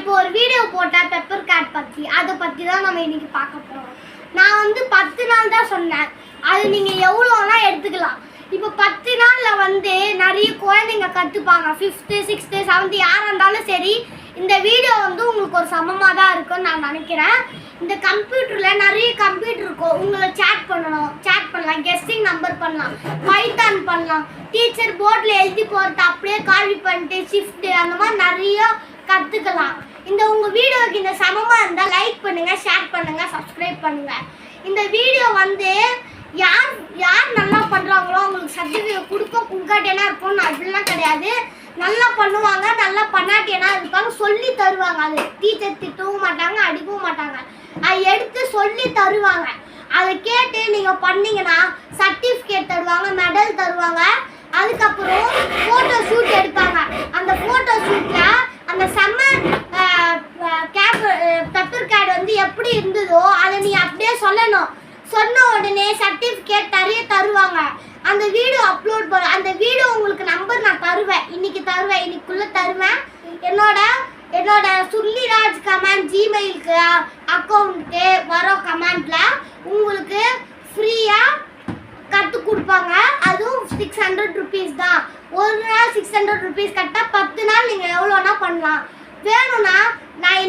இப்போ ஒரு வீடியோ போட்டேன் பெப்பர் கேட் பற்றி. அதை பற்றி தான் நம்ம இன்னைக்கு பார்க்க போகிறோம். நான் வந்து 10 நாள் தான் சொன்னேன். அது நீங்கள் எவ்வளோனா எடுத்துக்கலாம். இப்போ 10 நாளில் வந்து நிறைய குழந்தைங்க கற்றுப்பாங்க. 5th 6th 7th யாராக இருந்தாலும் சரி, இந்த வீடியோ வந்து உங்களுக்கு ஒரு சமமாக தான் இருக்குன்னு நான் நினைக்கிறேன். இந்த கம்ப்யூட்டரில் நிறைய கம்ப்யூட்டர் இருக்கும். உங்களை சேட் பண்ணலாம், கெஸ்டிங் நம்பர் பண்ணலாம், பைத்தான் பண்ணலாம், டீச்சர் போர்டில் எழுதி போகிறது அப்படியே காப்பி பண்ணிட்டு ஷிஃப்ட் அந்த மாதிரி நிறைய கற்றுக்கலாம். உங்கள் வீடியோவுக்கு இந்த சமமாக இருந்தால் லைக் பண்ணுங்கள், ஷேர் பண்ணுங்கள், சப்ஸ்கிரைப் பண்ணுங்கள். இந்த வீடியோ வந்து யார் நல்லா பண்ணுறாங்களோ அவங்களுக்கு சர்டிஃபிகேட் கொடுப்போம். குங்காட்டேனா இருப்போம்னு அப்படிலாம் கிடையாது. நல்லா பண்ணுவாங்க, நல்லா பண்ணாட்டேனா இருப்பாங்க, சொல்லி தருவாங்க. அது டீச்சர் திட்டவும் மாட்டாங்க, அடிக்கவும் மாட்டாங்க. அதை எடுத்து சொல்லி தருவாங்க. அதை கேட்டு நீங்கள் பண்ணீங்கன்னா சர்டிஃபிகேட் தருவாங்க, மெடல் தருவாங்க. அதுக்கப்புறம் ஃபோட்டோ ஷூட் எடுப்பாங்க. அந்த ஃபோட்டோ ஷூட்டில் அந்த பெப்பர் கேட் வந்து எப்படி இருந்ததோ அதை நீ அப்படியே சொல்லணும். சொன்ன உடனே சர்டிஃபிகேட் நிறைய தருவாங்க. அந்த வீடியோ அப்லோட் பண்ண அந்த வீடியோ உங்களுக்கு நம்பர் நான் தருவேன். இன்னைக்குள்ளே தருவேன். என்னோட சுள்ளிராஜ் கமெண்ட் ஜிமெயிலுக்கு அக்கௌண்ட்டுக்கு வர கமெண்டில் உங்களுக்கு ஃப்ரீயாக கற்றுக் கொடுப்பாங்க. அதுவும் 600 ருபீஸ் தான். ஒரு நாள் 600 ருபீஸ் கட்டால் 10 நாள் நீங்கள் எவ்வளோனா பண்ணலாம். வேணும்னா நான்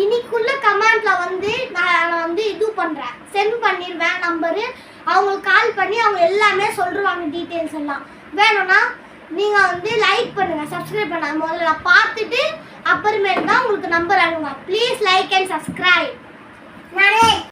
இன்னைக்குள்ள கமெண்ட்ல வந்து நான் வந்து இது பண்ணுறேன், சென்ட் பண்ணிடுவேன் நம்பரு. அவங்களுக்கு கால் பண்ணி அவங்க எல்லாமே சொல்லுவாங்க, டீட்டெயில்ஸ் எல்லாம். வேணும்னா நீங்கள் வந்து லைக் பண்ணுங்கள், சப்ஸ்கிரைப் பண்ண முதல்ல பார்த்துட்டு அப்புறமேட்டு தான் உங்களுக்கு நம்பர் அனுப்புங்க. Please like and subscribe. நானே